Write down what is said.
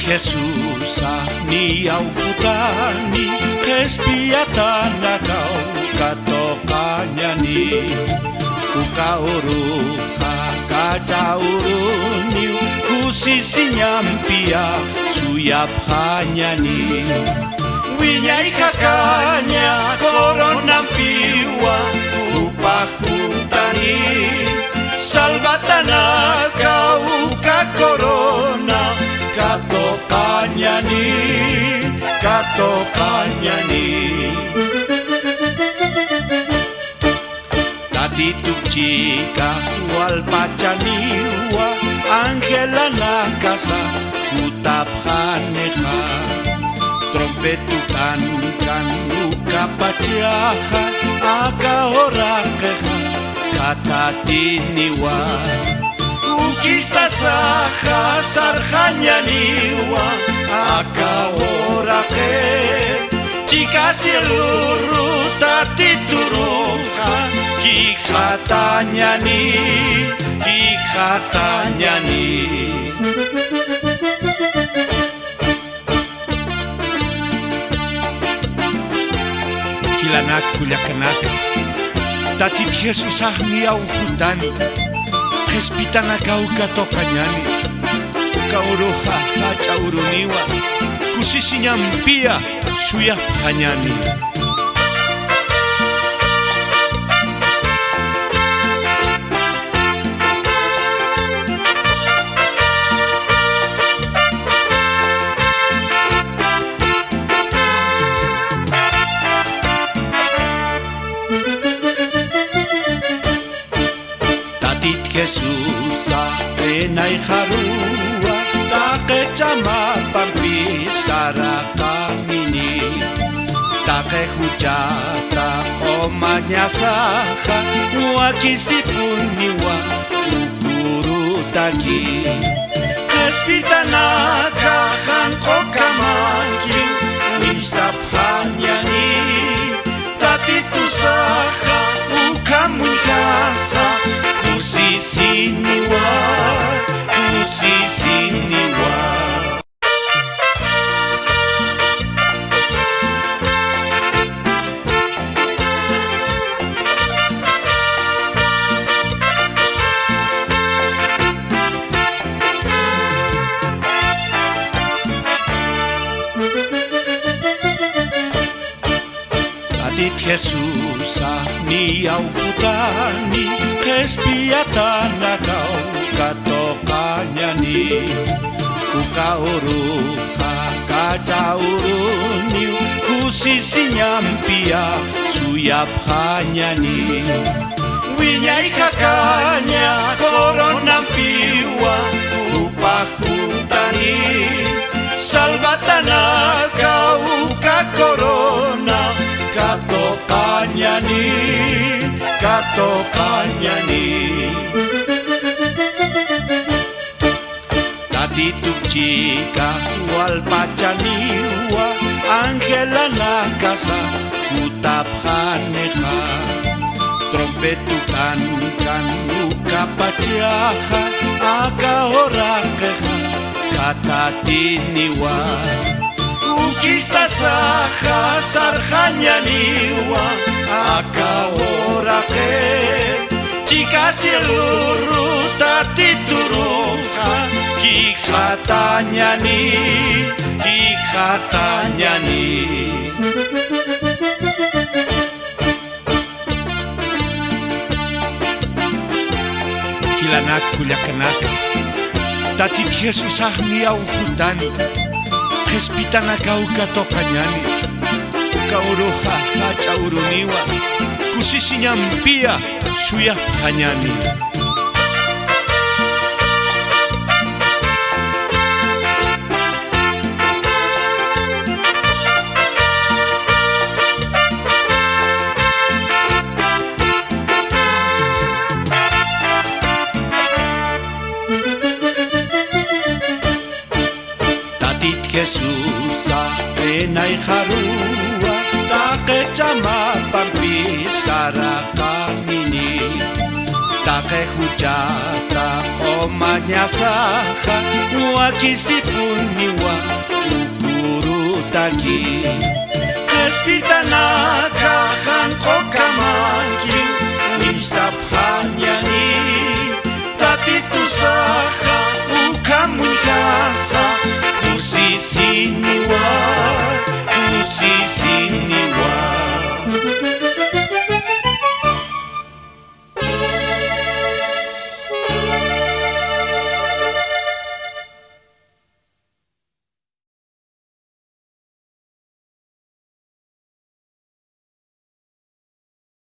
Jesus ni aukutani kespiatana kau katokanya ni ukaoruha kacauruni kusisi nyampia suyapanya ni winyai kakanya korona mpiwa upakutani salvatana kau ka korona katokanya ni tati tu chica wal pachaniwa angela nakasa utaphaneha trompetukan kan uka pachaha akahorakeha katatiniwa ukista saha sarjanyaniwa akahorake chica sieluru tatituruja hijatanyani Kilanak kulyakanak tati Jesus ahni aukutani Kespitana kau katokanyani Kauroha hachauruniwa Kusisi nyampia suya hanyani Jesus enai harua take chama pampisara kamini take hujata omanya saha wakisipuniwa ukuru tagi Kespitana kahan kokamangi wistapanyani tatitu saha ukamunkasa kusisiniwa Adit Jesus ni aukutani kespiatana kau katokanya ni ukaoruha kacauruni kusisi nyampia suyapanya ni winyai kakanya korona mpiwa upakutani salvatana kau ka korona katokanya ni tati tu chica wal pachaniwa angela nakasa utaphaneha trompetukan kan uka pachaha akahorakeha katatiniwa ukista saha sarjanyaniwa akahorake chica sieluru tatituruja hijatanyani Kilanak kulyakanak tati Jesus ahni aukutani Kespitana kau katokanyani Kauroha hachauruniwa Kusisi nyampia suya hanyani Jesus enai harua take chama pampisara kamini take hujata Sakomanya saha wakisipuniwa ukurutaki Espitanaka hankoka manki Wistaphanyani Tatitusaha ukamunkasa kusisiniwa